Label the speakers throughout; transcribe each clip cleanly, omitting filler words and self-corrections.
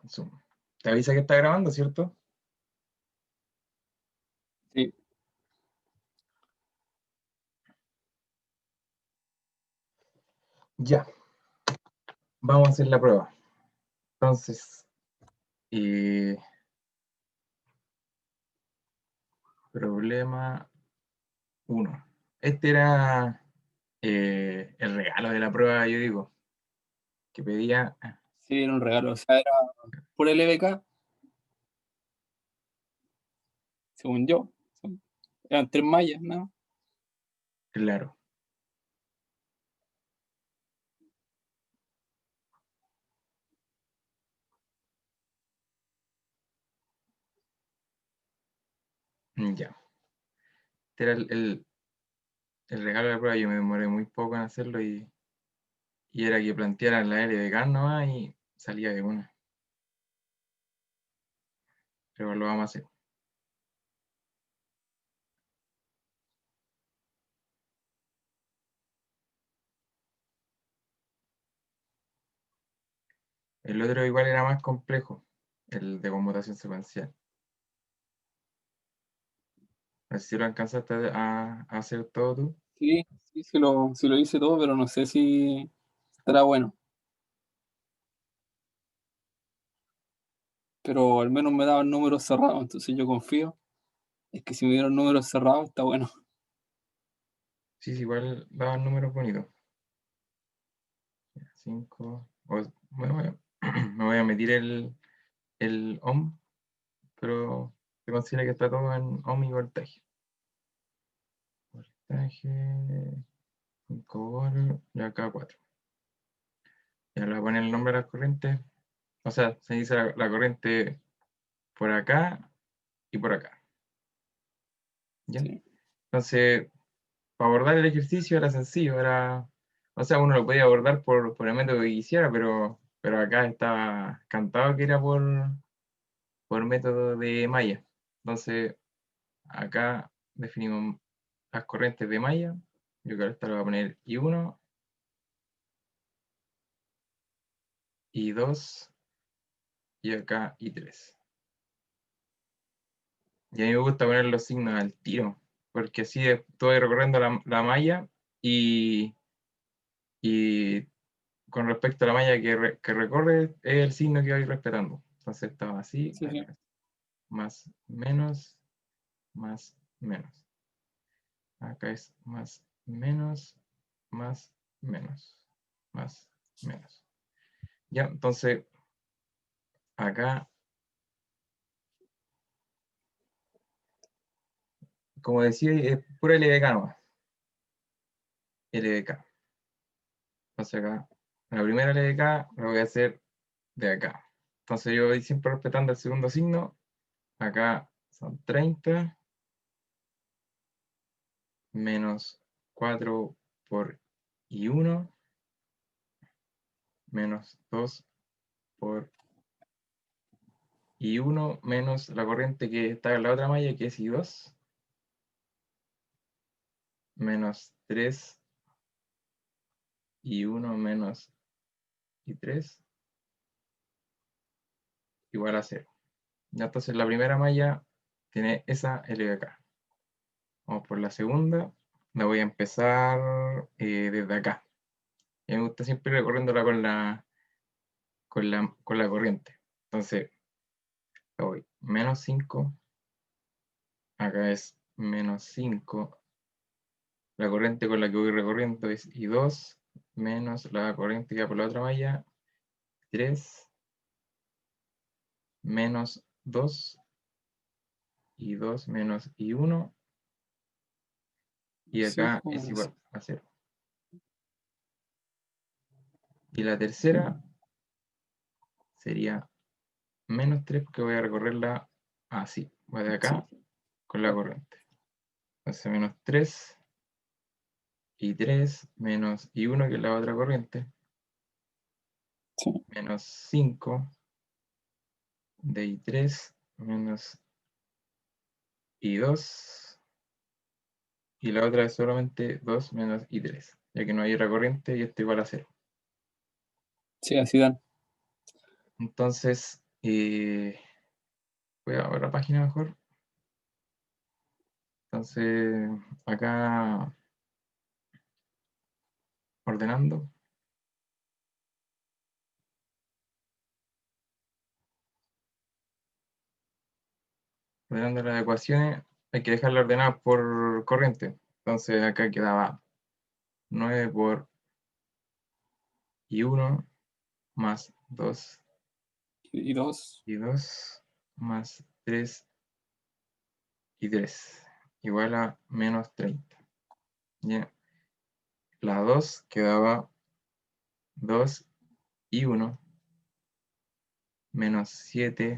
Speaker 1: Zoom. Te avisa que está grabando, ¿cierto?
Speaker 2: Sí.
Speaker 1: Ya, vamos a hacer la prueba. Entonces, eh, problema 1. Este era el regalo de la prueba, yo digo, que pedía.
Speaker 2: Sí, era un regalo. O sea, era por LBK, según yo. Eran 3 mallas, ¿no?
Speaker 1: Claro. Ya. Este era el regalo de la prueba. Yo me demoré muy poco en hacerlo y era que plantearan la LDK nomás y salía de una. Pero lo vamos a hacer. El otro igual era más complejo, el de conmutación secuencial. No sé si lo alcanzaste a hacer todo tú.
Speaker 2: Sí, sí lo hice todo, pero no sé si estará bueno. Pero al menos me daban números cerrados, entonces yo confío. Es que si me dieron números cerrados, está bueno.
Speaker 1: Sí, sí, igual daban números bonitos. 5. Me voy a meter el ohm, pero se considera que está todo en ohm y voltaje. Voltaje 5 volt y acá 4. Ya le voy a poner el nombre de las corrientes. O sea, se dice la corriente por acá y por acá. ¿Ya?
Speaker 2: Sí,
Speaker 1: Entonces, para abordar el ejercicio era sencillo, o sea, uno lo podía abordar por el método que quisiera, pero acá estaba cantado que era por método de malla. Entonces, acá definimos las corrientes de malla. Yo creo que esta lo voy a poner I1, I2 y acá I3. Y a mí me gusta poner los signos al tiro, porque así estoy recorriendo la malla y, y con respecto a la malla que recorre es el signo que voy respetando. Entonces estaba así,
Speaker 2: sí, sí.
Speaker 1: más, menos, más, menos. Acá es más, menos, más, menos, más, menos. Ya, entonces acá, como decía, es pura LDK nomás. LDK. Entonces acá, la primera LDK la voy a hacer de acá. Entonces yo voy siempre respetando el segundo signo. Acá son 30 menos 4 por I1 menos 2 por I1 menos la corriente que está en la otra malla, que es I2, menos 3 I1 menos I3 igual a 0. Ya entonces la primera malla tiene esa LDK. Vamos por la segunda. La voy a empezar desde acá. Y me gusta siempre recorriéndola con la corriente. Entonces, voy menos 5. Acá es menos 5. La corriente con la que voy recorriendo es I2 menos la corriente que va por la otra malla, 3 menos 2 I2 menos I1 y
Speaker 2: Sí,
Speaker 1: acá es
Speaker 2: bueno, sí.
Speaker 1: igual a 0. Y la tercera sería menos 3 porque voy a recorrerla así. Voy de
Speaker 2: Sí,
Speaker 1: acá con la corriente. Entonces menos 3 y 3 menos I1 que es la otra corriente,
Speaker 2: sí,
Speaker 1: menos 5 de I3 menos I2 y la otra es solamente 2 menos I3, ya que no hay otra corriente y esto igual a 0.
Speaker 2: sí, así dan.
Speaker 1: Entonces, Voy a ver la página mejor. Entonces, acá ordenando las ecuaciones, hay que dejarla ordenada por corriente. Entonces, acá quedaba 9 por I1 más 2
Speaker 2: Y 2.
Speaker 1: y 2 más 3 y 3 igual a menos 30. Ya. La 2 quedaba 2 y 1 menos 7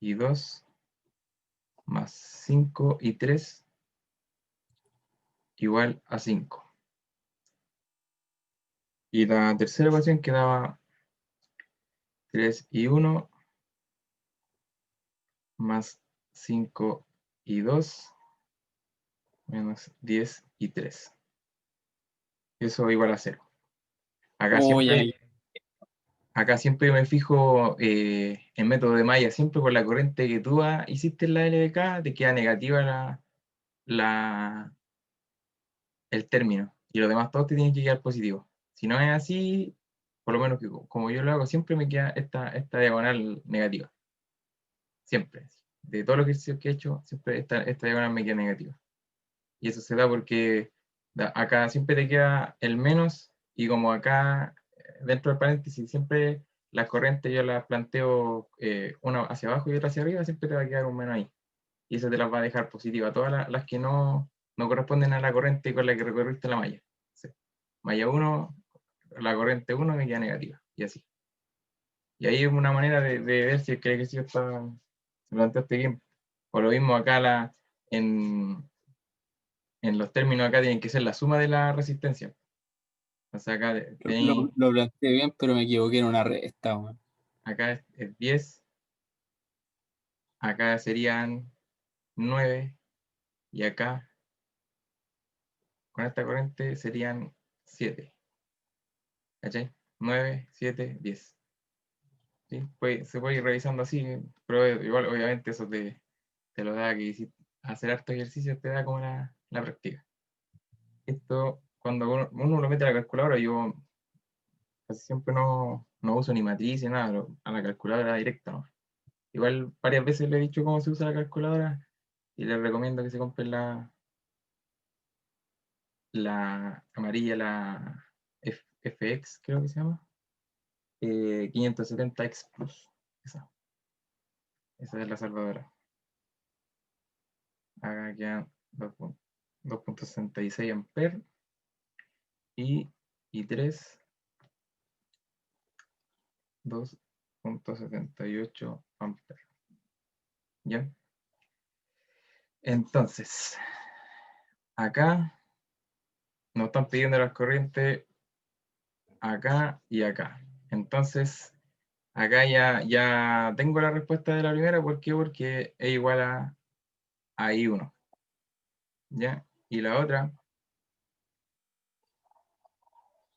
Speaker 1: y 2 más 5 y 3 igual a 5. Y la tercera ecuación quedaba 3 y 1 más 5 y 2 menos 10 y 3. Eso igual a 0. Acá
Speaker 2: Oh, ya,
Speaker 1: siempre, acá siempre me fijo en método de malla, siempre por la corriente que tú hiciste en la LDK, te queda negativa la, el término. Y los demás todos te tienen que quedar positivos. Si no es así, por lo menos que como yo lo hago, siempre me queda esta diagonal negativa. Siempre. De todos los ejercicios que he hecho, siempre esta diagonal me queda negativa. Y eso se da porque acá siempre te queda el menos y como acá dentro del paréntesis siempre las corrientes yo las planteo una hacia abajo y otra hacia arriba, siempre te va a quedar un menos ahí. Y eso te las va a dejar positivas, todas las que no corresponden a la corriente con la que recorriste la malla. Sí. Malla 1, la corriente 1 me queda negativa, y así. Y ahí es una manera de ver si el ejercicio se planteaste bien. O lo mismo acá en los términos acá tienen que ser la suma de la resistencia. O sea, acá tenéis,
Speaker 2: lo planteé bien, pero me equivoqué en una resta, weón.
Speaker 1: acá es 10, acá serían 9 y acá con esta corriente serían 7. ¿Cachai? 9, 7, 10. ¿Sí? Se puede ir revisando así, pero igual obviamente eso te lo da que si hacer harto ejercicio te da como la práctica. Esto, cuando uno lo mete a la calculadora, yo casi siempre no uso ni matriz ni nada, a la calculadora directa, ¿no? Igual varias veces le he dicho cómo se usa la calculadora y les recomiendo que se compren la amarilla, la FX, creo que se llama, 570X Plus. Esa es la salvadora. Acá quedan 2.66 amperes y 3, 2.78 amperes. ¿Ya? Entonces, acá nos están pidiendo las corrientes acá y acá. Entonces, acá ya tengo la respuesta de la primera. ¿Por qué? Porque es igual a I1. ¿Ya? Y la otra,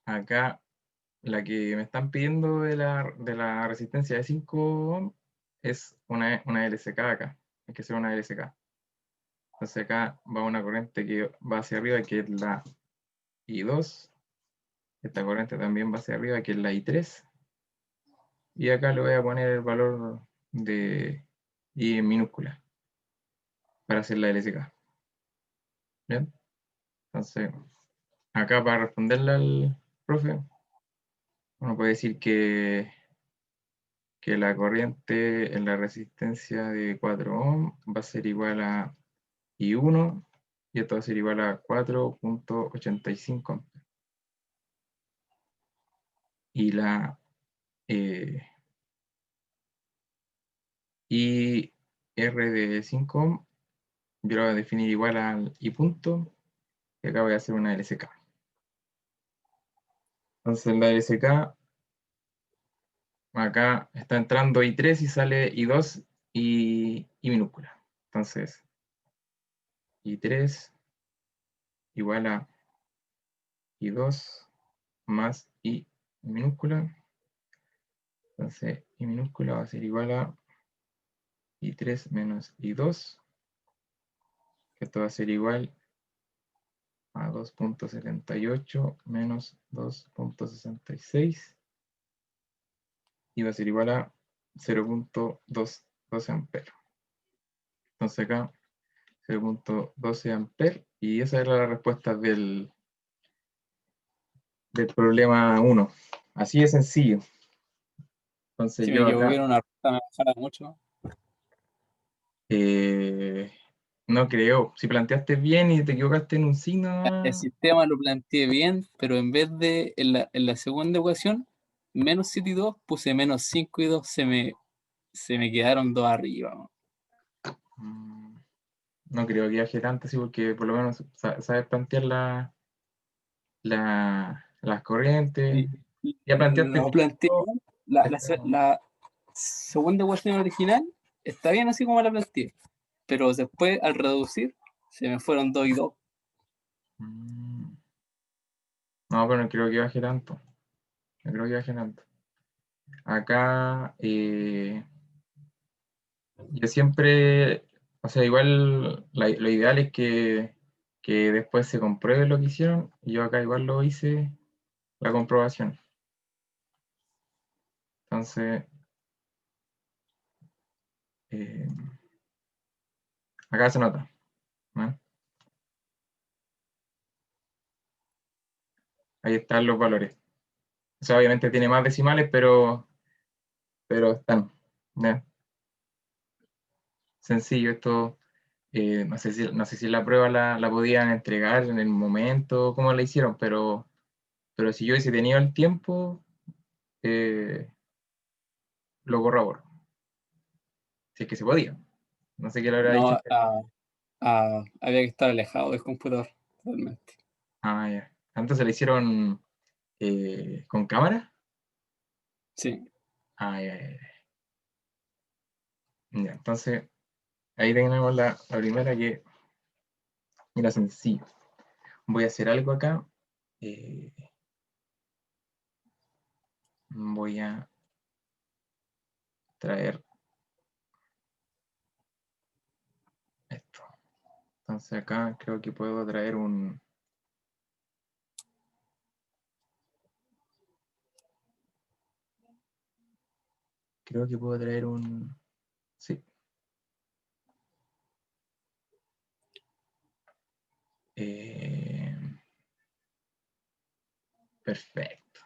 Speaker 1: acá, la que me están pidiendo de la resistencia de 5 ohm es una LSK acá. Hay que ser una LSK. Entonces acá va una corriente que va hacia arriba, que es la I2. Esta corriente también va hacia arriba, que es la I3. Y acá le voy a poner el valor de I en minúscula para hacer la LSK. ¿Bien? Entonces, acá para responderle al profe, uno puede decir que la corriente en la resistencia de 4 ohm va a ser igual a I1 y esto va a ser igual a 4.85 amperes. Y la IR de 5 ohm yo lo voy a definir igual al I punto y acá voy a hacer una LSK. Entonces la LSK acá está entrando I3 y sale I2 y minúscula. Entonces, I3 igual a I2 más I minúscula Entonces, I minúscula va a ser igual a I3 menos I2, que esto va a ser igual a 2.78 menos 2.66 y va a ser igual a 0.12 amperes. Entonces acá 0.12 amperes y esa era la respuesta del problema 1. Así de sencillo. Entonces
Speaker 2: Si me
Speaker 1: yo
Speaker 2: equivoqué
Speaker 1: acá
Speaker 2: en una ruta, me bajara mucho.
Speaker 1: eh, no creo. Si planteaste bien y te equivocaste en un
Speaker 2: El
Speaker 1: signo,
Speaker 2: sistema lo planteé bien, pero en vez de en la segunda ecuación, menos 7 y 2, puse menos 5 y 2, se me quedaron dos arriba, ¿no?
Speaker 1: mm, no creo que viaje tanto así porque por lo menos sabes plantear las corrientes.
Speaker 2: Y,
Speaker 1: Ya planteaste
Speaker 2: lo planteé
Speaker 1: punto,
Speaker 2: bien.
Speaker 1: está-
Speaker 2: La segunda ecuación original está bien así como la planteé, pero después al reducir, se me fueron 2 y 2.
Speaker 1: mm, no, pero no creo que baje tanto. No creo que baje tanto. Acá yo siempre, o sea, igual lo ideal es que después se compruebe lo que hicieron. Y yo acá igual lo hice la comprobación. Entonces, eh, acá se nota, ¿no? Ahí están los valores. O sea, obviamente tiene más decimales, pero están, ¿no? Sencillo, esto, no sé si la prueba la podían entregar en el momento, como la hicieron, pero si yo hubiese tenido el tiempo, eh, lo corroboro, si es que se podía. No sé qué le habrá dicho.
Speaker 2: No, había que estar alejado del computador, totalmente.
Speaker 1: Ah, ya. Entonces le hicieron con cámara.
Speaker 2: Sí.
Speaker 1: Ah, ya, ya, ya. Ya, entonces, ahí tenemos la primera que era sencillo. Voy a hacer algo acá. eh, Voy a traer esto. Entonces acá creo que puedo traer creo que puedo traer sí. eh, Perfecto.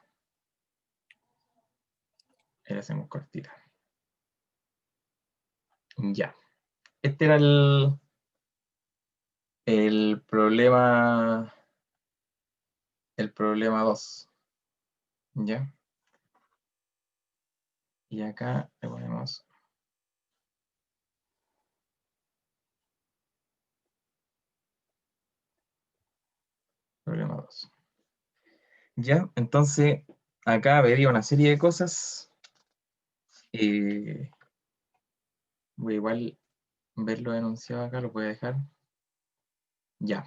Speaker 1: Ahí la hacemos cortita. Ya. Este era el problema, el problema 2. ¿Ya? Y acá le ponemos problema 2. ¿Ya? Entonces, acá vería una serie de cosas. eh, Voy a igual verlo enunciado acá, lo voy a dejar. Ya.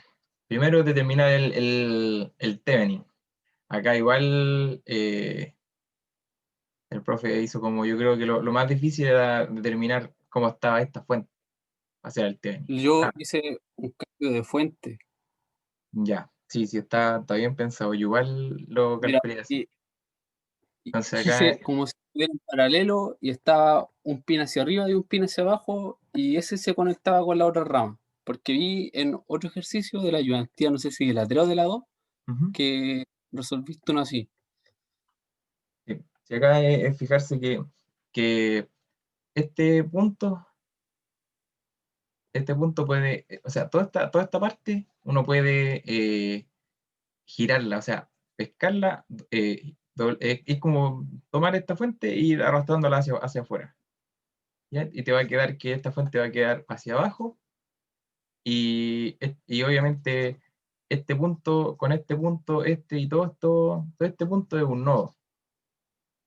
Speaker 1: Primero determinar el Thevenin. Acá igual el profe hizo como yo creo que lo más difícil era determinar cómo estaba esta fuente, hacia el Thevenin.
Speaker 2: Yo
Speaker 1: Ah,
Speaker 2: hice un cambio de fuente.
Speaker 1: ya, sí, sí, está bien pensado. Yo igual lo
Speaker 2: Mira,
Speaker 1: calculé así. Entonces acá,
Speaker 2: hice como si estuviera en paralelo y estaba un pin hacia arriba y un pin hacia abajo y ese se conectaba con la otra rama. Porque vi en otro ejercicio de la ayudantía, no sé si de la 3 o de la 2,
Speaker 1: ujú,
Speaker 2: que resolviste uno así.
Speaker 1: sí, sí, acá es fijarse que este punto, este punto puede, o sea, toda esta parte uno puede girarla, o sea, pescarla, es como tomar esta fuente e ir arrastrándola hacia afuera. ¿Ya? Y te va a quedar que esta fuente va a quedar hacia abajo y obviamente este punto con este punto, este y todo este punto es un nodo.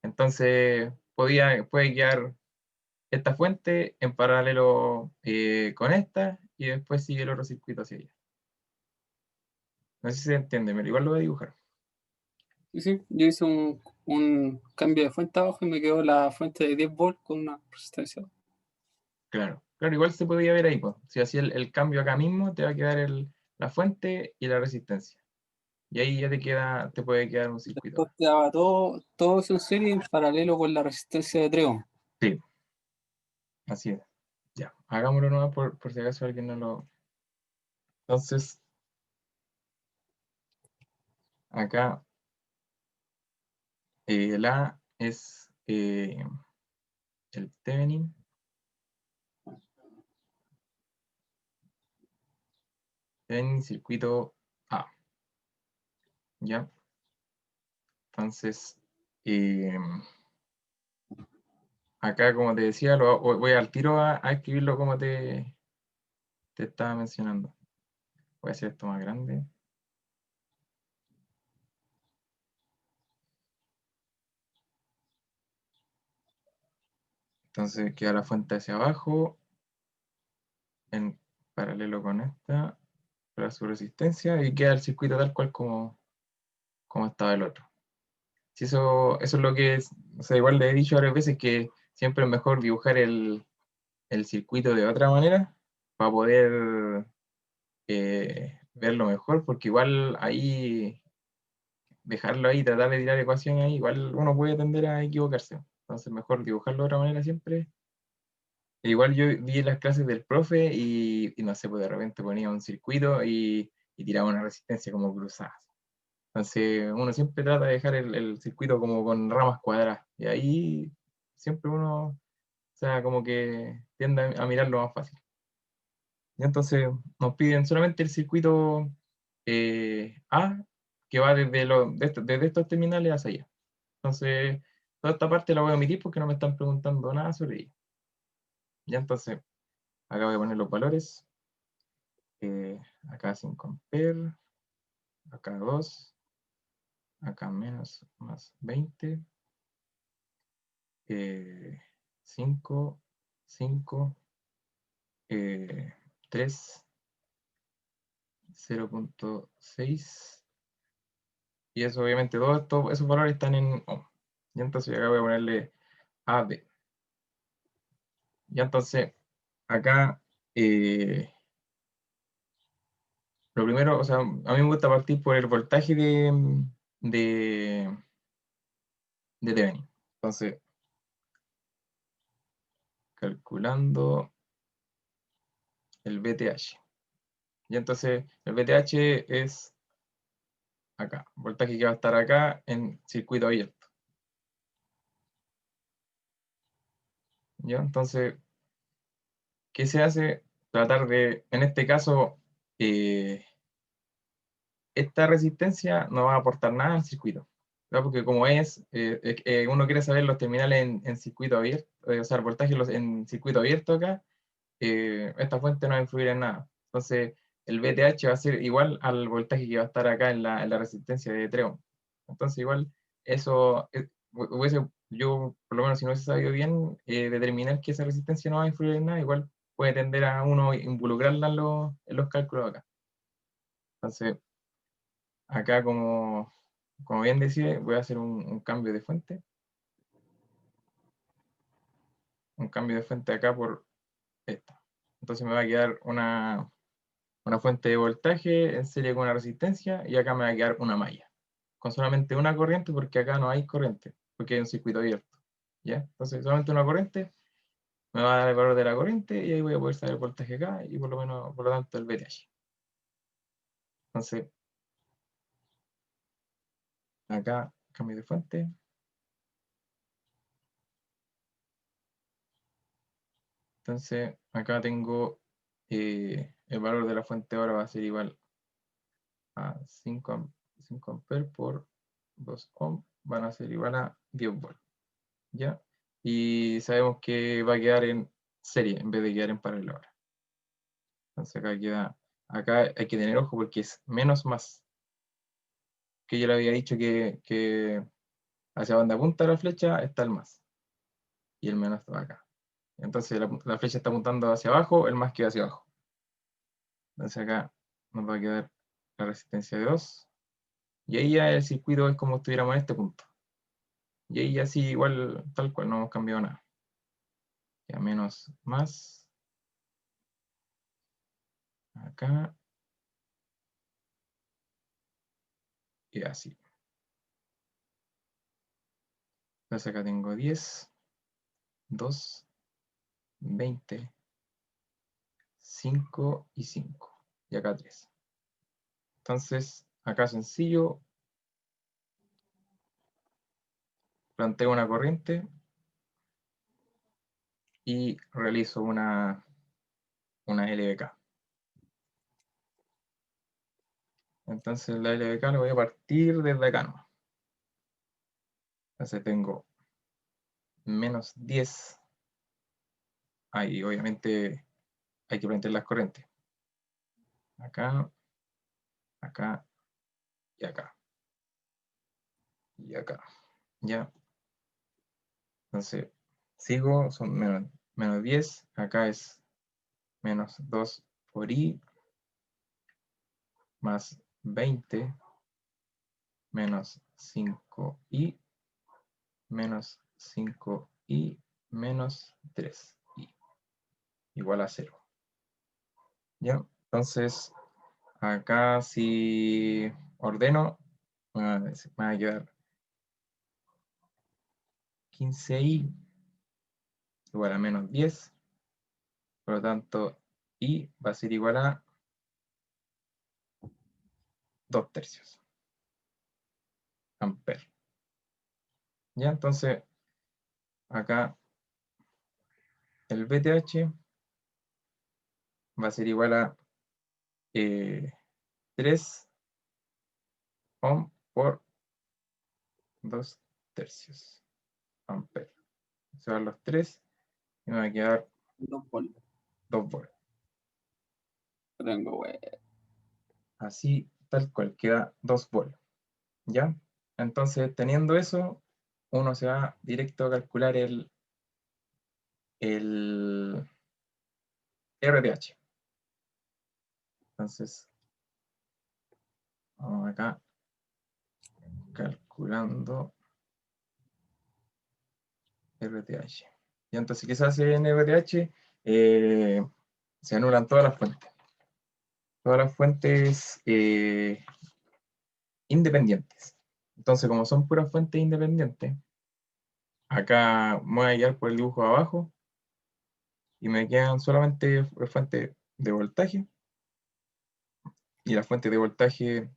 Speaker 1: Entonces puede quedar esta fuente en paralelo con esta y después sigue el otro circuito hacia allá. No sé si se entiende, pero igual lo voy a dibujar.
Speaker 2: Sí, sí, yo hice un cambio de fuente abajo y me quedó la fuente de 10 volts con una resistencia.
Speaker 1: Claro, claro, igual se podía ver ahí, pues. Si hacía el cambio acá mismo, te va a quedar la fuente y la resistencia. Y ahí ya te puede quedar un circuito
Speaker 2: Después
Speaker 1: acá.
Speaker 2: quedaba todo eso en serie en paralelo con la resistencia de 3 ohms.
Speaker 1: Sí, así es. Ya, hagámoslo nomás por si acaso alguien no lo. Entonces, acá la es el Thevenin. En circuito A, ¿ya? Entonces, eh, acá, como te decía, voy al tiro a escribirlo como te estaba mencionando. Voy a hacer esto más grande. Entonces queda la fuente hacia abajo, en paralelo con esta, para su resistencia, y queda el circuito tal cual como estaba el otro. Si eso es lo que es, o sea, igual le he dicho varias veces que siempre es mejor dibujar el circuito de otra manera para poder verlo mejor, porque igual ahí, dejarlo ahí, tratar de tirar ecuaciones ahí, igual uno puede tender a equivocarse. Entonces, mejor dibujarlo de otra manera siempre. Igual yo vi las clases del profe y no sé, pues de repente ponía un circuito y tiraba una resistencia como cruzada. Entonces, uno siempre trata de dejar el circuito como con ramas cuadradas. Y ahí siempre uno, o sea, como que tiende a mirarlo más fácil. Y entonces nos piden solamente el circuito A, que va desde estos terminales hacia allá. Entonces, toda esta parte la voy a omitir porque no me están preguntando nada sobre ella. Ya entonces, acá voy a poner los valores. Acá 5 amperes, acá 2, acá menos más 20, 5, 5, 3, 0.6. Y eso obviamente todos esos valores están en ohm. Y entonces acá voy a ponerle AD. Ya entonces acá lo primero, o sea, a mí me gusta partir por el voltaje de, de Thevenin. Entonces, calculando el VTH. Y entonces el VTH es acá, voltaje que va a estar acá en circuito abierto. ¿Ya? Entonces, ¿qué se hace? Tratar de, en este caso, eh, esta resistencia no va a aportar nada al circuito, ¿verdad? Porque como uno quiere saber los terminales en circuito abierto, o sea, el voltaje en circuito abierto acá, esta fuente no va a influir en nada. Entonces, el VTH va a ser igual al voltaje que va a estar acá en la resistencia de 3 ohms. Entonces, igual, eso, yo, por lo menos si no se sabido bien, determinar que esa resistencia no va a influir en nada, igual puede tender a uno involucrarla en los cálculos acá. Entonces, acá, como bien decía, voy a hacer un cambio de fuente. Un cambio de fuente acá por esta. Entonces me va a quedar una fuente de voltaje en serie con una resistencia y acá me va a quedar una malla. Con solamente una corriente porque acá no hay corriente, porque hay un circuito abierto. ¿Ya? Entonces solamente una corriente me va a dar el valor de la corriente y ahí voy a poder saber el voltaje acá y por lo menos, por lo tanto, el VTH. Entonces, acá cambio de fuente. Entonces, acá tengo el valor de la fuente ahora va a ser igual a 5 amperes por 2 ohm, van a ser igual a 10 volts. ¿Ya? Y sabemos que va a quedar en serie en vez de quedar en paralelo ahora. Entonces acá hay que tener ojo porque es menos más, que yo le había dicho que hacia donde apunta la flecha está el más y el menos está acá. Entonces la flecha está apuntando hacia abajo, el más queda hacia abajo. Entonces acá nos va a quedar la resistencia de 2 Y ahí ya el circuito es como si estuviéramos en este punto. Y ahí ya sí, igual, tal cual, no hemos cambiado nada. Ya menos más. Acá. Y así. Entonces acá tengo 10, 2, 20, 5 y 5. Y acá 3. Entonces, acá sencillo, planteo una corriente y realizo una LBK. Entonces la LBK lo voy a partir desde acá, ¿no? Entonces tengo menos 10. Ahí obviamente hay que plantear las corrientes. Acá, acá y acá. Y acá. ¿Ya? Entonces sigo, son menos 10. Acá es menos 2 por I más 20 menos 5i menos 5i menos 3i igual a 0. ¿Ya? Entonces, acá si ordeno, me va a quedar 15i igual a menos 10. Por lo tanto, i va a ser igual a 2 tercios amperes. ¿Ya? Entonces, acá el VTH va a ser igual a 3 ohm por 2 tercios amperes. Se van los 3 y me va a quedar
Speaker 2: 2 volt.
Speaker 1: 2 volts.
Speaker 2: Tengo, güey.
Speaker 1: Así, tal cual, queda 2 volts. ¿Ya? Entonces, teniendo eso, uno se va directo a calcular el RTH. Entonces, vamos acá calculando RTH. Y entonces, ¿qué se hace en RTH? Se anulan todas las fuentes. Todas las fuentes independientes. Entonces, como son puras fuentes independientes, acá me voy a guiar por el dibujo de abajo y me quedan solamente fuentes de voltaje. Y las fuentes de voltaje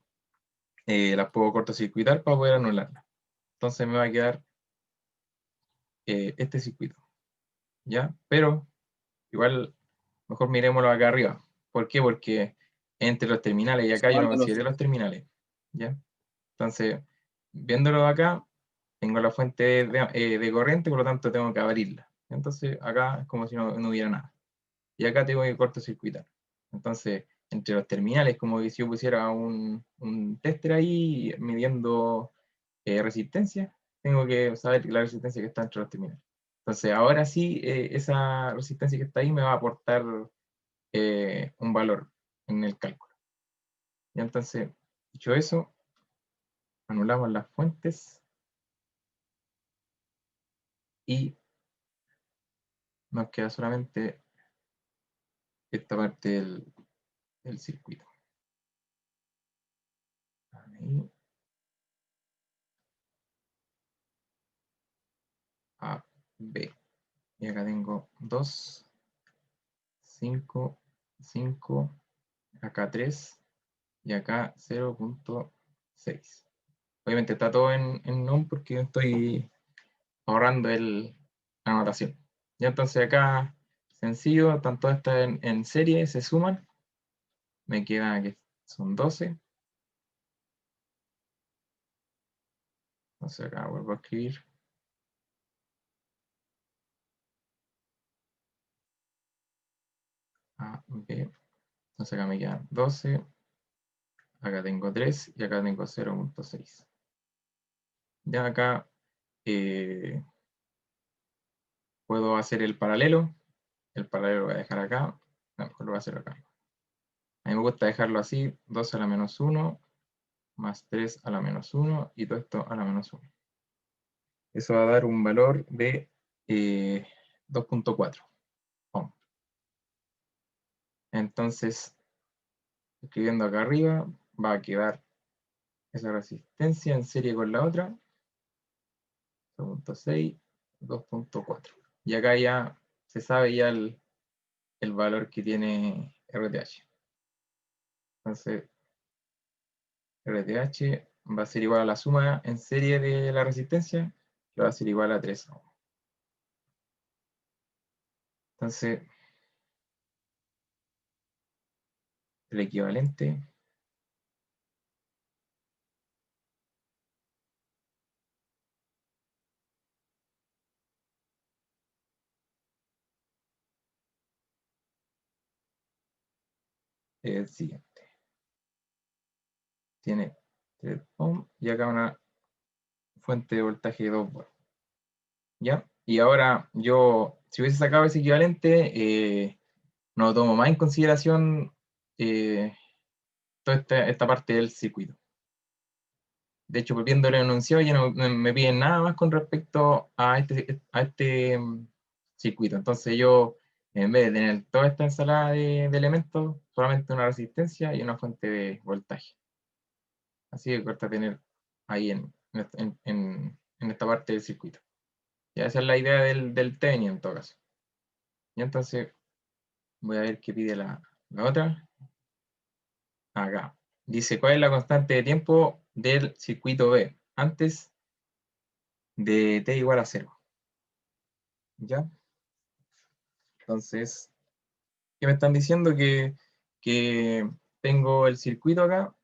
Speaker 1: las puedo cortocircuitar para poder anularlas. Entonces me va a quedar este circuito. ¿Ya? Pero igual mejor miremoslo acá arriba. ¿Por qué? Porque entre los terminales y acá yo no
Speaker 2: Sumando los
Speaker 1: consideré los terminales. ¿Ya? Entonces, viéndolo acá, tengo la fuente de corriente, por lo tanto tengo que abrirla. Entonces acá es como si no hubiera nada. Y acá tengo que cortocircuitar. Entonces, entre los terminales, como si yo pusiera un tester ahí midiendo resistencia, tengo que saber la resistencia que está entre los terminales. Entonces, ahora sí, esa resistencia que está ahí me va a aportar un valor en el cálculo. Y entonces, dicho eso, anulamos las fuentes y nos queda solamente esta parte del circuito. Ahí, A, B. Y acá tengo 2, 5, 5, acá 3 y acá 0.6. Obviamente está todo en ohm porque estoy ahorrando la anotación. Ya entonces acá, sencillo, están todas estas en serie, se suman. Me queda que son 12. Entonces acá vuelvo a escribir A, B. Entonces acá me quedan 12. Acá tengo 3 y acá tengo 0.6. Ya acá puedo hacer el paralelo. El paralelo lo voy a dejar acá. A lo mejor lo voy a hacer acá. A mí me gusta dejarlo así, 2 a la menos 1 más 3 a la menos 1 y todo esto a la menos 1. Eso va a dar un valor de 2.4 ohm. Entonces, escribiendo acá arriba, va a quedar esa resistencia en serie con la otra, 2.6, 2.4. Y acá ya se sabe ya el valor que tiene RTH. Entonces, RTH va a ser igual a la suma en serie de la resistencia, que va a ser igual a 3 ohm. Entonces, el equivalente es el siguiente. Tiene 3 ohm y acá una fuente de voltaje de 2 volts. ¿Ya? Y ahora yo, si hubiese sacado ese equivalente, no tomo más en consideración toda esta parte del circuito. De hecho, pues, viendo el enunciado ya no me piden nada más con respecto a este circuito. Entonces yo, en vez de tener toda esta ensalada de elementos, solamente una resistencia y una fuente de voltaje. Así que cuesta tener ahí en esta parte del circuito. Ya esa es la idea del Thevenin en todo caso. Y entonces voy a ver qué pide la otra. Acá. Dice, ¿cuál es la constante de tiempo del circuito B antes de t igual a 0? ¿Ya? Entonces, ¿qué me están diciendo? Que tengo el circuito acá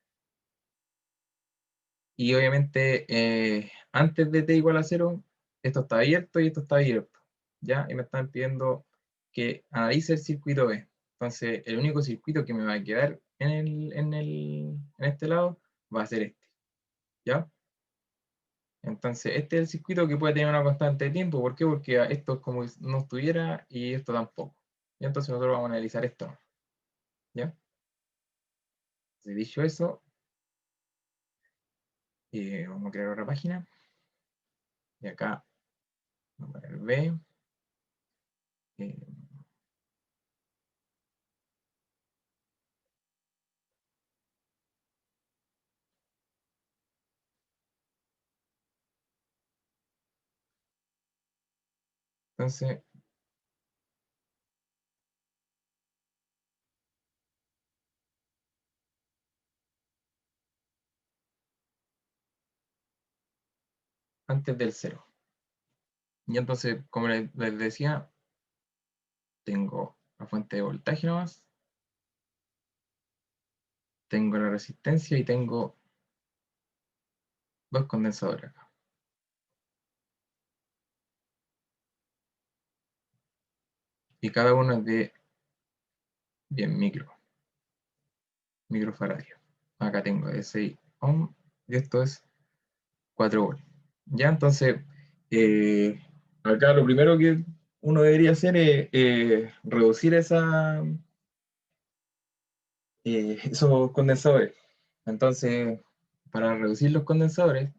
Speaker 1: y obviamente antes de t igual a 0, esto está abierto y esto está abierto. ¿Ya? Y me están pidiendo que analice el circuito B. Entonces, el único circuito que me va a quedar en este lado va a ser este. ¿Ya? Entonces, este es el circuito que puede tener una constante de tiempo. ¿Por qué? Porque esto es como si no estuviera y esto tampoco. Y entonces nosotros vamos a analizar esto. ¿Ya? Entonces, dicho eso, vamos a crear otra página. Y acá vamos a poner B. eh, entonces, antes del 0. Y entonces, como les decía, tengo la fuente de voltaje nomás, tengo la resistencia y tengo dos condensadores acá. Y cada uno es de 10 microfaradio. Acá tengo de 6 ohm y esto es 4 volts. Ya, entonces, acá lo primero que uno debería hacer es reducir esos condensadores. Entonces, para reducir los condensadores,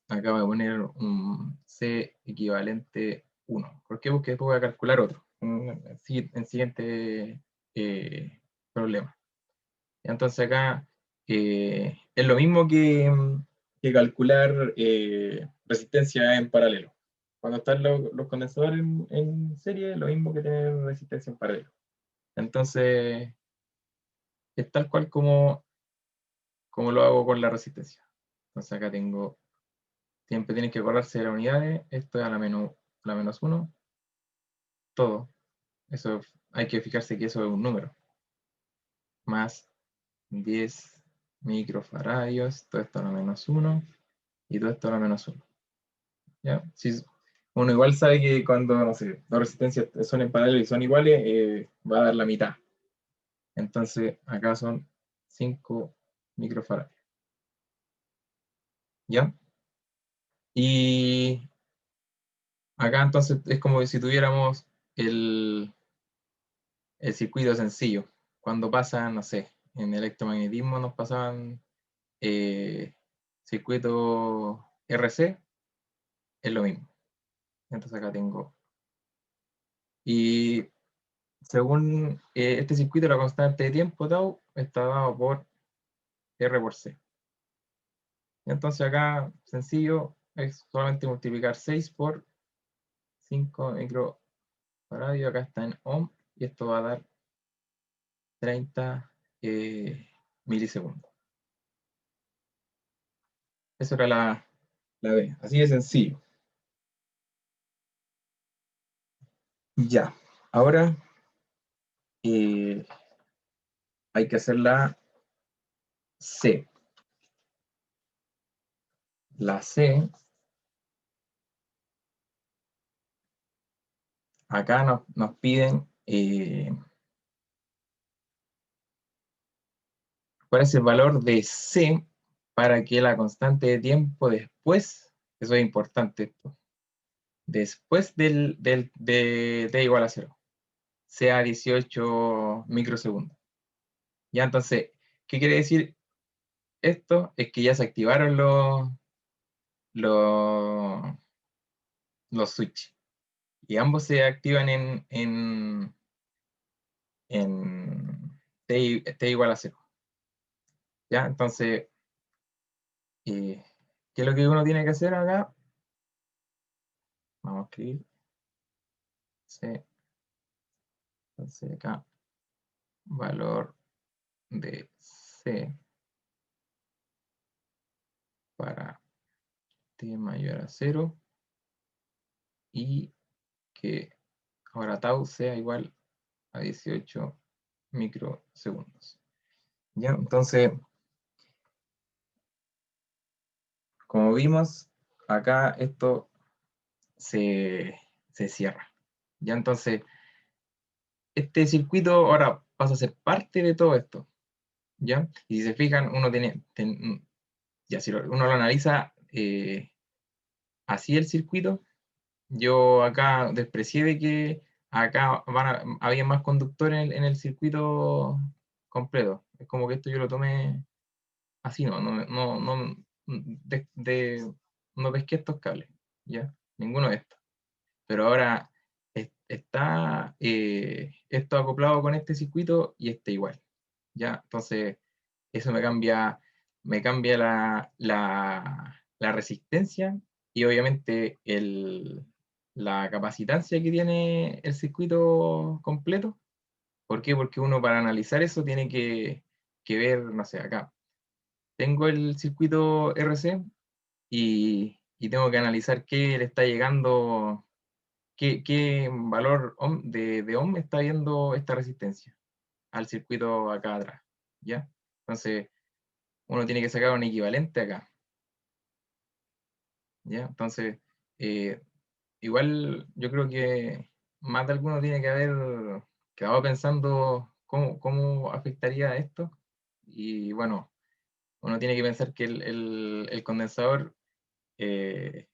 Speaker 1: acá voy a poner un C equivalente 1. ¿Por qué? Porque después voy a calcular otro en siguiente problema. Entonces acá es lo mismo que calcular resistencia en paralelo. Cuando están los condensadores en serie, es lo mismo que tener resistencia en paralelo. Entonces, es tal cual como lo hago con la resistencia. Entonces acá tengo, siempre tienen que acordarse de las unidades, esto es a la menos 1, todo. Eso hay que fijarse que eso es un número. Más 10 microfaradios, todo esto a la menos 1, y todo esto a la menos 1. ¿Ya? Si uno igual sabe que cuando, no sé, dos resistencias son en paralelo y son iguales, va a dar la mitad. Entonces, acá son 5 microfaradios. ¿Ya? Y acá entonces es como si tuviéramos el circuito sencillo. Cuando pasan, no sé, en electromagnetismo nos pasaban circuito RC, es lo mismo. Entonces acá tengo. Y según este circuito, la constante de tiempo tau está dado por R por C. Entonces acá, sencillo, es solamente multiplicar 6 por 5 microfaradio, acá está en ohm, y esto va a dar 30 milisegundos. Eso era la B, así de sencillo. Ya, ahora hay que hacer la C. La C, acá nos piden cuál es el valor de C para que la constante de tiempo después, eso es importante esto, después de t igual a 0, sea 18 microsegundos. Ya, entonces, ¿qué quiere decir esto? Es que ya se activaron los, los switches. Y ambos se activan en t igual a 0. ¿Ya? Entonces, ¿qué es lo que uno tiene que hacer acá? Vamos a escribir C. Entonces acá, valor de C para t mayor a 0 y que ahora tau sea igual a 18 microsegundos. ¿Ya? Entonces, como vimos, acá esto se cierra. ¿Ya? Entonces, este circuito ahora pasa a ser parte de todo esto. ¿Ya? Y si se fijan, uno ya si uno lo analiza así el circuito, yo acá desprecié de que acá había más conductores en el circuito completo. Es como que esto yo lo tomé así, no pesqué estos cables, ¿ya? Ninguno de estos. Pero ahora está esto acoplado con este circuito y este igual, ¿ya? Entonces, eso me cambia la resistencia y obviamente la capacitancia que tiene el circuito completo. ¿Por qué? Porque uno para analizar eso tiene que ver, no sé, acá. Tengo el circuito RC y tengo que analizar qué le está llegando, qué valor de ohm está viendo esta resistencia al circuito acá atrás, ¿ya? Entonces, uno tiene que sacar un equivalente acá, ¿ya? Entonces, eh, igual yo creo que más de alguno tiene que haber quedado pensando cómo afectaría esto. Y bueno, uno tiene que pensar que el condensador eh,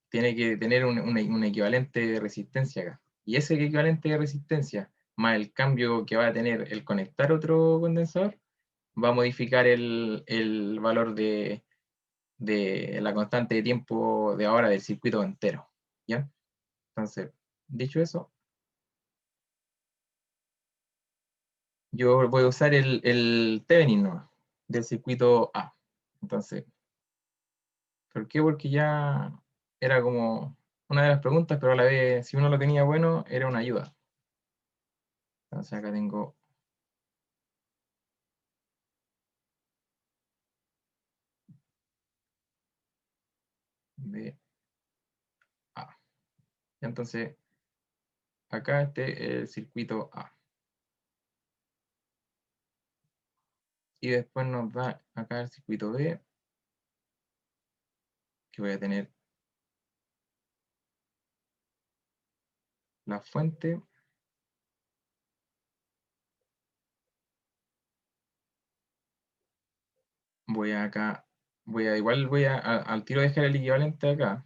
Speaker 1: tiene que tener un equivalente de resistencia acá. Y ese equivalente de resistencia, más el cambio que va a tener el conectar otro condensador, va a modificar el valor de la constante de tiempo de ahora del circuito entero. ¿Ya? Entonces, dicho eso, yo voy a usar el Thevenin nomás, del circuito A. Entonces, ¿por qué? Porque ya era como una de las preguntas, pero a la vez, si uno lo tenía bueno, era una ayuda. Entonces acá tengo de A. Entonces, acá este es el circuito A. Y después nos da acá el circuito B, que voy a tener la fuente. Igual voy al tiro dejar el equivalente acá,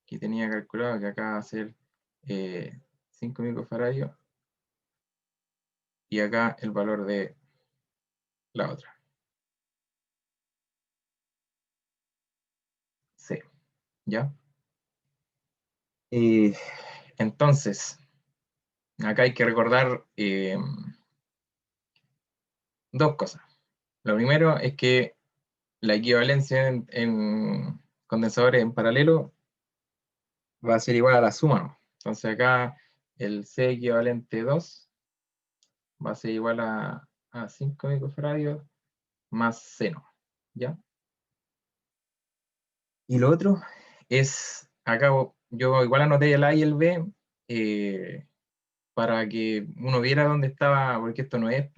Speaker 1: que tenía calculado que acá va a ser 5 microfaradios, y acá el valor de la otra. ¿ya? Entonces, acá hay que recordar dos cosas. Lo primero es que la equivalencia en condensadores en paralelo va a ser igual a la suma, ¿no? Entonces acá el C equivalente 2 va a ser igual a 5 microfaradios más C, ¿no? ¿Ya? Y lo otro es, acá yo igual anoté el A y el B para que uno viera dónde estaba, porque esto no es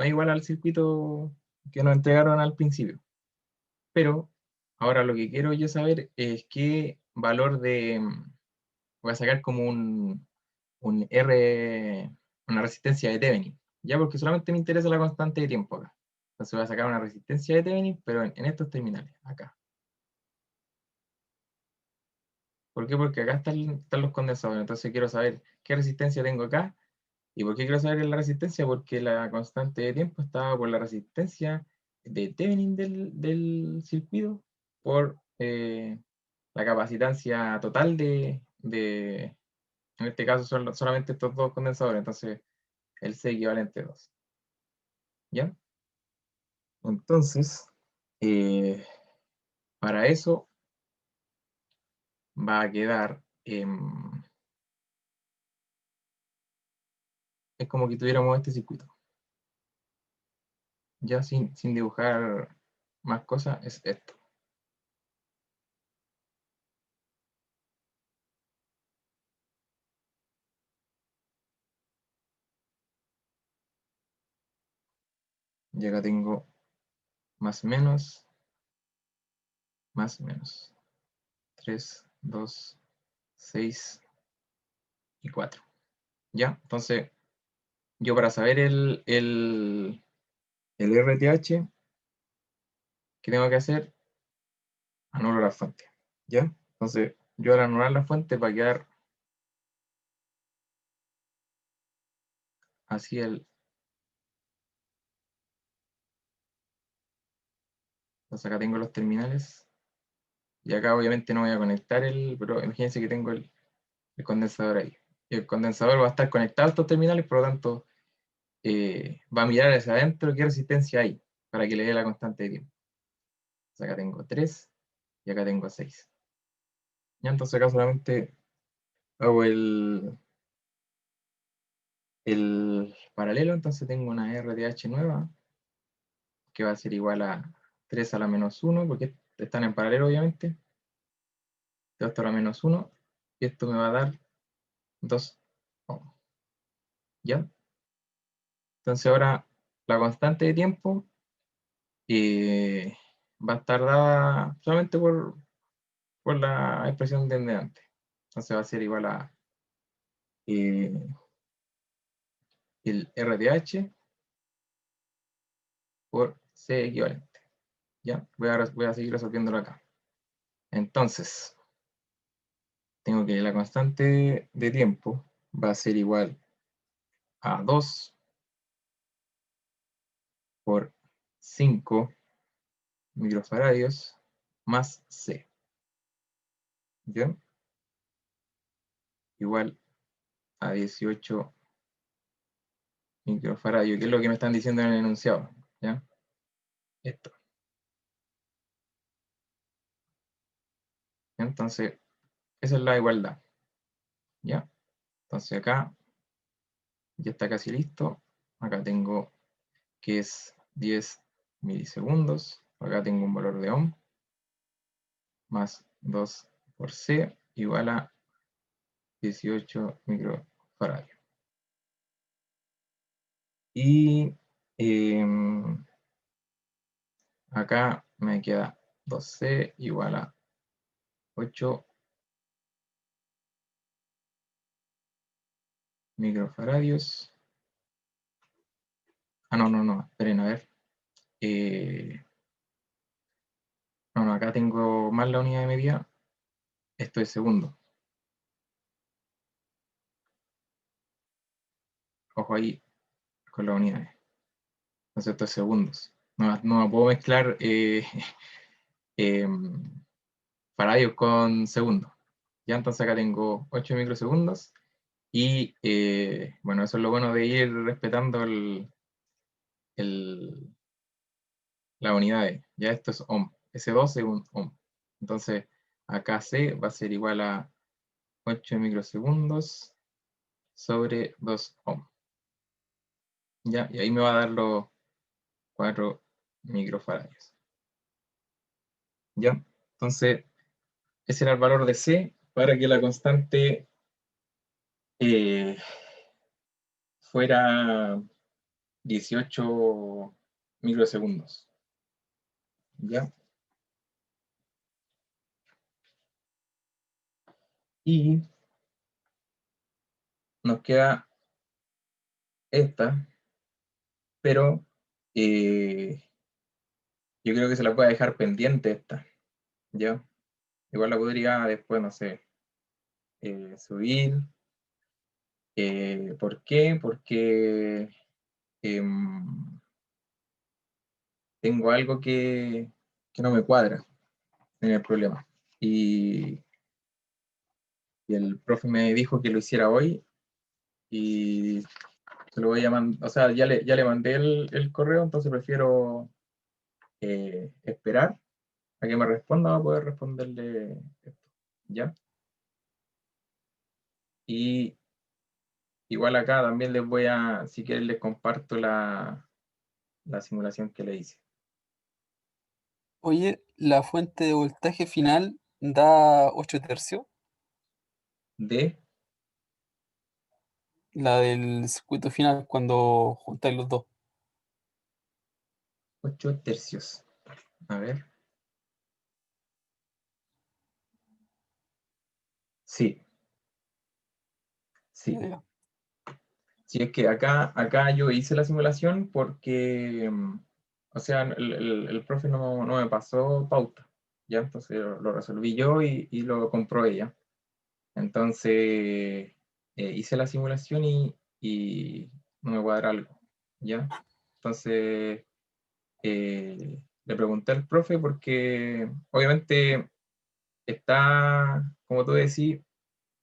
Speaker 1: igual al circuito que nos entregaron al principio. Pero ahora lo que quiero yo saber es qué valor voy a sacar como un R, una resistencia de Thevenin, ya porque solamente me interesa la constante de tiempo acá. Entonces voy a sacar una resistencia de Thevenin, pero en estos terminales, acá. ¿Por qué? Porque acá están los condensadores, entonces quiero saber qué resistencia tengo acá. ¿Y por qué quiero saber la resistencia? Porque la constante de tiempo está por la resistencia de Thevenin del circuito por la capacitancia total en este caso son solamente estos dos condensadores, entonces el C equivalente 2. ¿Ya? Entonces, eh, para eso va a quedar, es como que tuviéramos este circuito. Ya sin dibujar más cosas, es esto. Y acá tengo más menos, más menos. 3, 2, 6 y 4. ¿Ya? Entonces, yo para saber el RTH, ¿qué tengo que hacer? Anulo la fuente. ¿Ya? Entonces, yo al anular la fuente va a quedar así Entonces acá tengo los terminales. Y acá obviamente no voy a conectar pero imagínense que tengo el condensador ahí. Y el condensador va a estar conectado a estos terminales, por lo tanto, va a mirar hacia adentro qué resistencia hay para que le dé la constante de tiempo. Entonces acá tengo 3 y acá tengo 6. Ya, entonces acá solamente hago el paralelo, entonces tengo una RTH nueva que va a ser igual a 3 a la menos 1, porque están en paralelo obviamente. Esto a la menos 1 y esto me va a dar 2 ohms. ¿Ya? Entonces ahora la constante de tiempo eh, va a estar dada solamente por la expresión de antes. Entonces va a ser igual a eh, el RTH por C equivalente. ¿Ya? Voy a seguir resolviéndolo acá. Entonces, tengo que la constante de tiempo va a ser igual a 2 por 5 microfaradios más C. ¿Ya? Igual a 18 microfaradios, que es lo que me están diciendo en el enunciado. ¿Ya? Esto. Entonces, esa es la igualdad. ¿Ya? Entonces acá ya está casi listo. Acá tengo que es 10 milisegundos. Acá tengo un valor de ohm más 2 por C igual a 18 microfaradios. Y acá me queda 2C igual a 8 microfaradios. Ah, no, esperen, a ver. No, acá tengo más la unidad de medida. Esto es segundo. Ojo ahí con las unidades. Entonces esto es segundos. No puedo mezclar faradios con segundo. Ya, entonces acá tengo 8 microsegundos. Y bueno, eso es lo bueno de ir respetando el, las unidades. Ya esto es ohm. S2 es un ohm. Entonces, acá C va a ser igual a 8 microsegundos sobre 2 ohm. Ya, y ahí me va a dar los 4 microfaradios. Ya, entonces, ese era el valor de C para que la constante eh, fuera 18 microsegundos. ¿Ya? Y nos queda esta, pero yo creo que se la puede dejar pendiente esta. ¿Ya? Igual la podría después, no sé, subir. ¿Por qué? Porque em, tengo algo que no me cuadra en el problema. Y el profe me dijo que lo hiciera hoy y se lo voy a mandar, o sea, ya le mandé el correo, entonces prefiero esperar a que me responda para poder responderle esto, ¿ya? Y igual acá también les voy a, si quieren les comparto la simulación que le hice.
Speaker 2: Oye, la fuente de voltaje final da 8 tercios,
Speaker 1: De
Speaker 2: la del circuito final cuando juntáis los dos.
Speaker 1: 8 tercios. A ver, sí,
Speaker 2: Ya,
Speaker 1: sí.
Speaker 2: ya.
Speaker 1: Sí, es que acá yo hice la simulación porque, o sea, el profe no me pasó pauta, ¿ya? Entonces lo resolví yo y lo compró ella. Entonces hice la simulación y no me cuadra algo, ¿ya? Entonces le pregunté al profe porque obviamente está, como tú decís,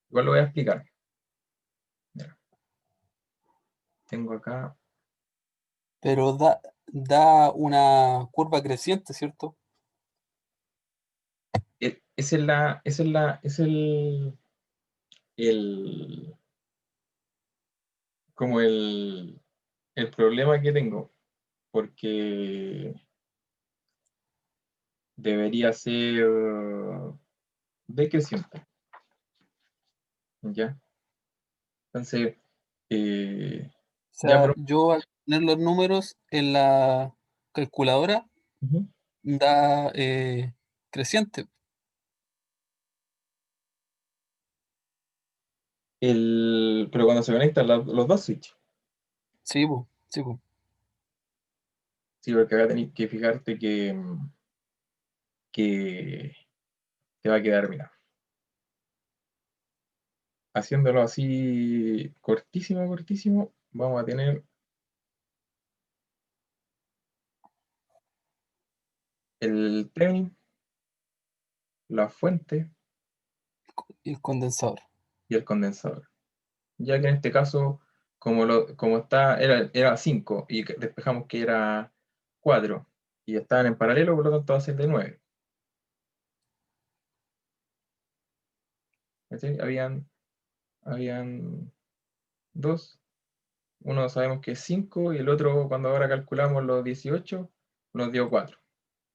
Speaker 1: igual lo voy a explicar. Mira, tengo acá,
Speaker 2: Pero da una curva creciente, ¿cierto?
Speaker 1: es el, como el problema que tengo, porque debería ser decreciente, ¿ya? Entonces, eh,
Speaker 2: O
Speaker 1: ya,
Speaker 2: sea, yo al poner los números en la calculadora
Speaker 1: ujú.
Speaker 2: da creciente.
Speaker 1: Pero cuando se conectan los dos switches,
Speaker 2: Sí, po, sí, po.
Speaker 1: sí, porque acá tenéis que fijarte que te va a quedar, mira, haciéndolo así cortísimo, cortísimo, vamos a tener el Thevenin, la fuente
Speaker 2: Y el condensador.
Speaker 1: y el condensador. Ya que en este caso, como era 5 y despejamos que era 4 y estaban en paralelo, por lo tanto va a ser de 9. Habían dos, uno sabemos que es 5 y el otro cuando ahora calculamos los 18 nos dio 4.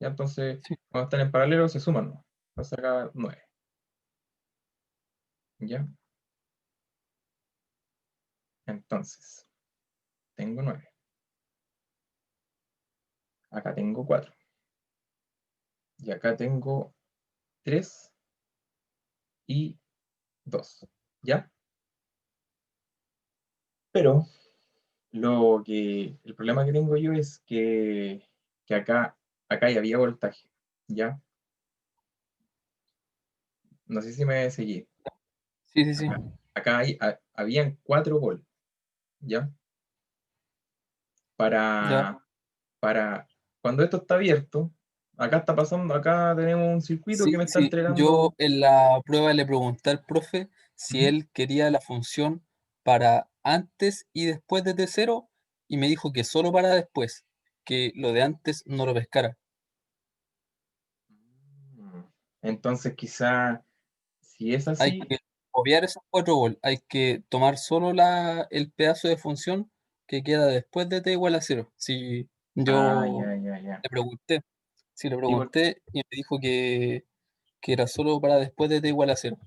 Speaker 1: Ya entonces,
Speaker 2: Sí.
Speaker 1: cuando están en paralelo se suman, ¿no? Entonces acá 9. ¿Ya? Entonces, tengo 9. Acá tengo 4. Y acá tengo 3 y 2. ¿Ya? Pero el problema que tengo yo es que acá ya había voltaje, ¿ya? No sé si me seguí.
Speaker 2: Sí, sí, sí.
Speaker 1: Acá habían 4 volts, ¿ya?
Speaker 2: Ya.
Speaker 1: Para, para, cuando esto está abierto, acá está pasando, acá tenemos un circuito que
Speaker 2: Sí,
Speaker 1: me está
Speaker 2: sí. Yo
Speaker 1: entregando.
Speaker 2: en la prueba le pregunté al profe si
Speaker 1: Ujú.
Speaker 2: él quería la función para antes y después de T0 y me dijo que solo para después, que lo de antes no lo pescara.
Speaker 1: Mm. Entonces, quizá, si es
Speaker 2: Hay
Speaker 1: así,
Speaker 2: que obviar esos 4 vol, hay que tomar solo el pedazo de función que queda después de t igual a cero. Si
Speaker 1: ah,
Speaker 2: yo
Speaker 1: ya, ya, ya.
Speaker 2: le pregunté, si le
Speaker 1: Sí,
Speaker 2: pregunté y me dijo que era solo para después de t igual a cero.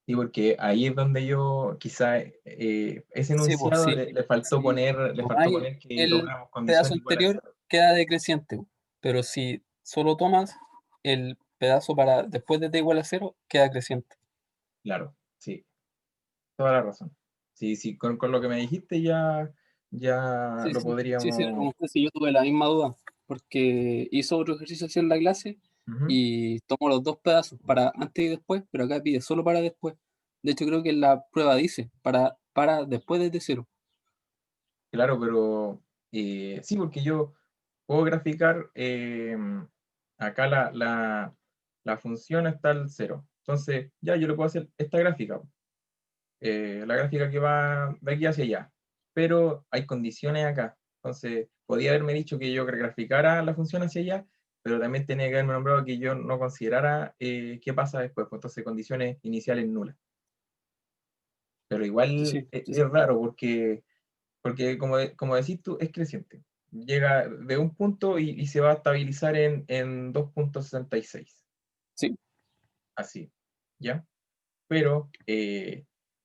Speaker 1: sí, porque ahí es donde yo, quizá, ese
Speaker 2: Sí, pues
Speaker 1: enunciado
Speaker 2: sí.
Speaker 1: le faltó
Speaker 2: Tomáis
Speaker 1: poner que
Speaker 2: el
Speaker 1: logramos
Speaker 2: pedazo
Speaker 1: condiciones iguales a
Speaker 2: anterior,
Speaker 1: cero.
Speaker 2: queda decreciente, pero si solo tomas el pedazo para después de t igual a cero, queda creciente.
Speaker 1: Claro, sí, toda la razón. Sí, sí, con lo que me dijiste ya
Speaker 2: Sí,
Speaker 1: lo
Speaker 2: sí, le
Speaker 1: podríamos.
Speaker 2: pregunté si yo tuve la misma duda, porque hizo otro ejercicio así en la clase
Speaker 1: Ujú.
Speaker 2: y tomó los dos pedazos, para antes y después, pero acá pide solo para después. De hecho, creo que en la prueba dice para después de T0.
Speaker 1: Claro, pero sí, porque yo puedo graficar acá la función está al cero. Entonces, ya yo le puedo hacer esta gráfica, la gráfica que va de aquí hacia allá. Pero hay condiciones acá. Entonces, podía haberme dicho que yo graficara la función hacia allá, pero también tenía que haberme nombrado que yo no considerara qué pasa después. Pues, entonces, condiciones iniciales nulas. Pero
Speaker 2: Sí,
Speaker 1: igual
Speaker 2: sí, sí,
Speaker 1: es
Speaker 2: sí.
Speaker 1: raro porque como decís tú, es creciente. Llega de un punto y se va a estabilizar en 2,66.
Speaker 2: Sí,
Speaker 1: Así, ¿ya? Pero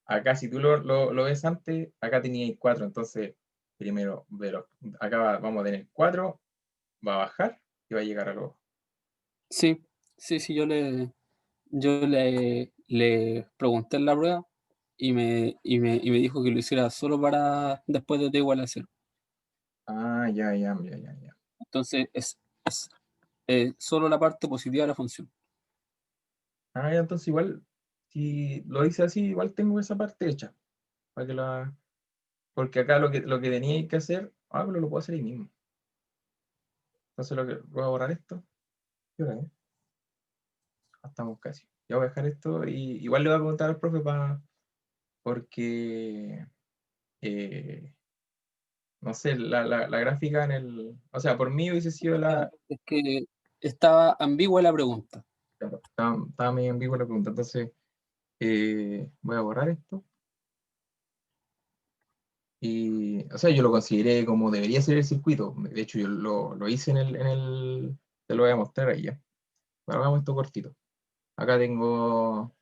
Speaker 1: acá si tú lo ves antes, acá teníais 4, entonces primero, acá vamos a tener 4, va a bajar y va a llegar a los.
Speaker 2: sí, sí, sí, le pregunté en la prueba y me dijo que lo hiciera solo para después de t igual a cero.
Speaker 1: Ah, ya, ya, ya, ya, ya.
Speaker 2: Entonces es solo la parte positiva de la función.
Speaker 1: Ah, ya, entonces igual, si lo hice así, igual tengo esa parte hecha, para que porque acá lo que tenía que hacer, pero lo puedo hacer ahí mismo. Entonces voy a borrar esto. ¿Qué hora es? Ah, estamos casi. Ya voy a dejar esto y igual le voy a preguntar al profe porque eh, no sé, la gráfica o sea, por mí hubiese sido
Speaker 2: Es que estaba ambigua la pregunta.
Speaker 1: claro, estaba medio en vivo la pregunta, entonces voy a borrar esto y, o sea, yo lo consideré como debería ser el circuito, de hecho yo lo hice te lo voy a mostrar ahí ya. Bueno, hagamos esto cortito. Acá tengo,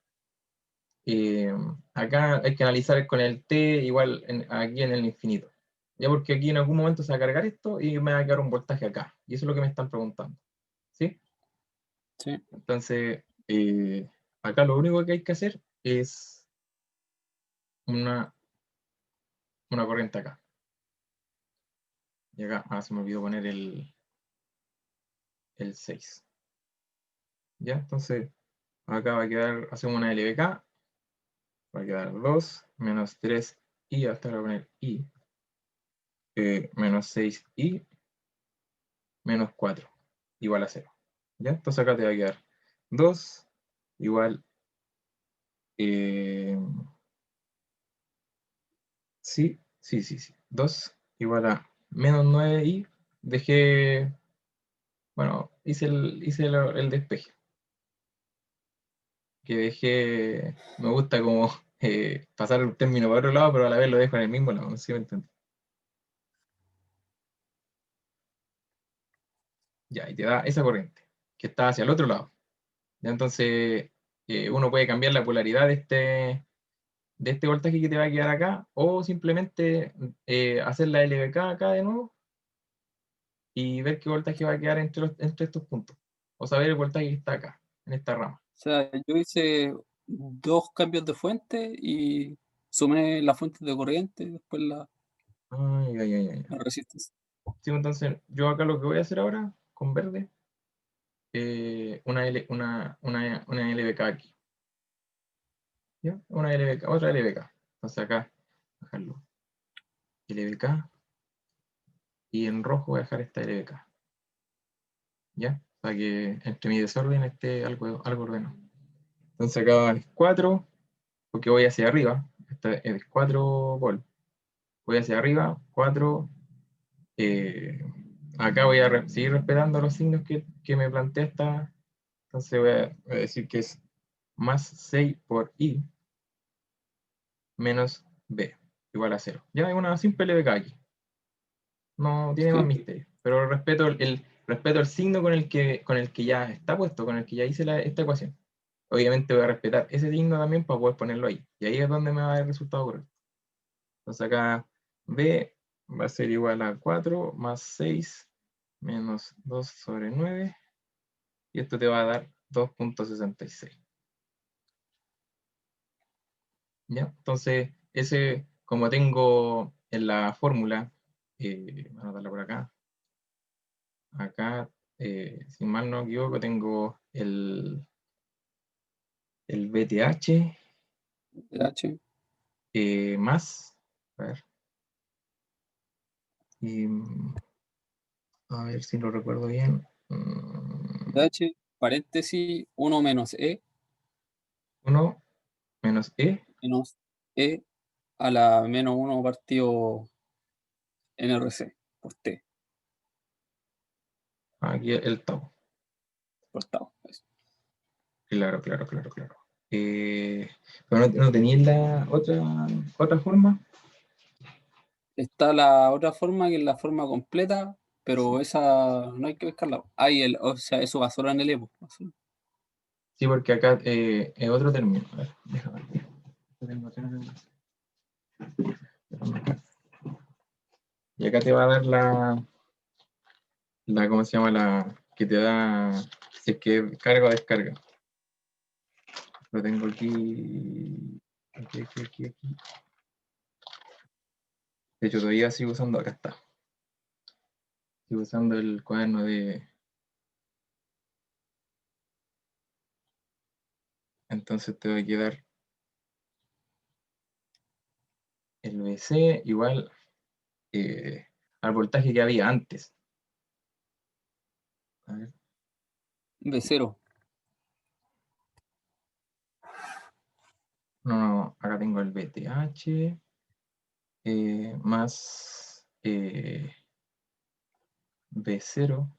Speaker 1: eh, acá hay que analizar con el t igual aquí en el infinito. Ya porque aquí en algún momento se va a cargar esto y me va a quedar un voltaje acá. Y eso es lo que me están preguntando. ¿Sí?
Speaker 2: Sí,
Speaker 1: Entonces, acá lo único que hay que hacer es una, una corriente acá. Y acá, se me olvidó poner el 6. ¿Ya? Entonces, acá va a quedar, hacemos una LBK, va a quedar 2 menos 3i, hasta ahora voy a poner i, menos 6i menos 4 igual a 0. ¿Ya? Entonces acá te va a quedar 2 igual, eh, sí, sí, sí, sí, 2 igual a menos 9i, dejé, bueno, hice el despeje, que dejé, me gusta como pasar el término para otro lado, pero a la vez lo dejo en el mismo lado, no sé si me entiendes. Ya, y te da esa corriente, que está hacia el otro lado. Ya, entonces, uno puede cambiar la polaridad de este voltaje que te va a quedar acá, o simplemente hacer la LVK acá de nuevo y ver qué voltaje va a quedar entre estos puntos, o saber el voltaje que está acá, en esta rama.
Speaker 2: o sea, yo hice dos cambios de fuente y sumé las fuentes de corriente y después
Speaker 1: Ay, ay, ay, ay.
Speaker 2: la resistencia.
Speaker 1: Sí, entonces, yo acá lo que voy a hacer ahora, con verde, una LVK aquí, ¿ya? Una LVK, otra LVK. Entonces acá, dejarlo LVK, y en rojo voy a dejar esta LVK, ¿ya? para que entre mi desorden esté algo ordenado. Entonces acá es 4, porque voy hacia arriba. Este es 4 volt. Voy hacia arriba, 4. Acá voy a seguir respetando los signos que me plantea esta. Entonces voy a decir que es más 6 por I menos B igual a 0. Ya hay una simple LBK aquí. No tiene más
Speaker 2: Sí.
Speaker 1: misterio. Pero respeto el signo con el que ya está puesto, con el que ya hice esta ecuación. Obviamente voy a respetar ese signo también para poder ponerlo ahí. Y ahí es donde me va a dar el resultado correcto. Entonces acá B va a ser igual a 4 más 6 menos 2 sobre 9. Y esto te va a dar 2,66. ¿Ya? Entonces, como tengo en la fórmula, voy a anotarla por acá. Acá, si mal no me equivoco, tengo el BTH
Speaker 2: H,
Speaker 1: más, a ver, y, a ver si lo recuerdo bien.
Speaker 2: H, paréntesis, 1 menos
Speaker 1: 1 menos E,
Speaker 2: menos E a la menos 1 partido NRC por T,
Speaker 1: aquí el tau.
Speaker 2: por tau. Eso.
Speaker 1: Claro, claro, claro, claro. Pero no tenía la otra forma.
Speaker 2: Está la otra forma, que es la forma completa,
Speaker 1: Sí,
Speaker 2: pero esa no hay que pescarla. Hay o sea, eso va solo en el EPO.
Speaker 1: sí, porque acá es otro término. A ver, déjame ver. Y acá te va a dar ¿cómo se llama? Que te da, si es que carga o descarga. Lo tengo aquí, aquí. De hecho, todavía sigo usando, acá está. Sigo usando el cuaderno de... Entonces te va a quedar el BC igual al voltaje que había antes. A ver,
Speaker 2: B0.
Speaker 1: no, acá tengo el BTH más B0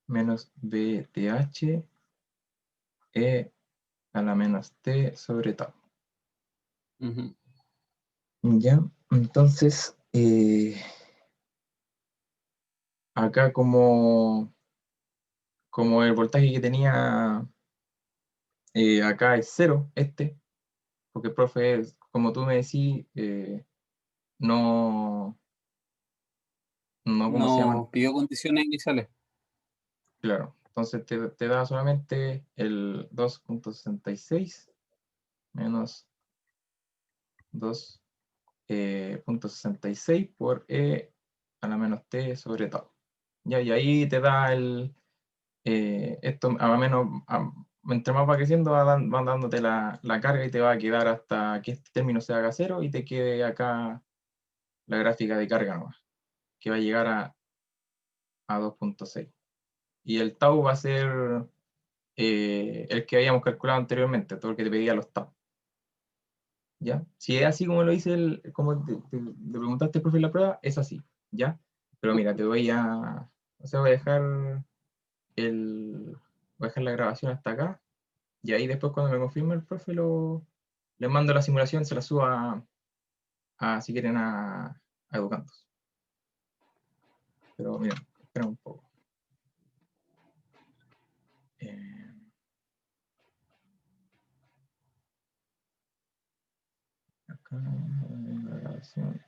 Speaker 1: menos BTH E a la menos T sobre tau.
Speaker 2: Ujú.
Speaker 1: Ya, entonces acá como el voltaje que tenía acá es cero, porque el profe, como tú me decís, no, ¿cómo se llama?
Speaker 2: No pidió condiciones iniciales.
Speaker 1: Claro, entonces te da solamente el 2,66 menos 2,66 por E a la menos T sobre tau. Ya, y ahí te da esto, a menos, entre más va creciendo, van dándote la carga y te va a quedar hasta que este término se haga cero y te quede acá la gráfica de carga nomás, que va a llegar a 2,6. Y el tau va a ser el que habíamos calculado anteriormente, todo el que te pedía los tau. ¿Ya? Si es así como lo dice como te preguntaste, profe, en la prueba, es así, ¿ya? Pero mira, o sea, voy a dejar la grabación hasta acá, y ahí después cuando me confirme el profe, les mando la simulación, se la subo si quieren, a educandos. Pero mira, espera un poco. Eh, acá, la grabación.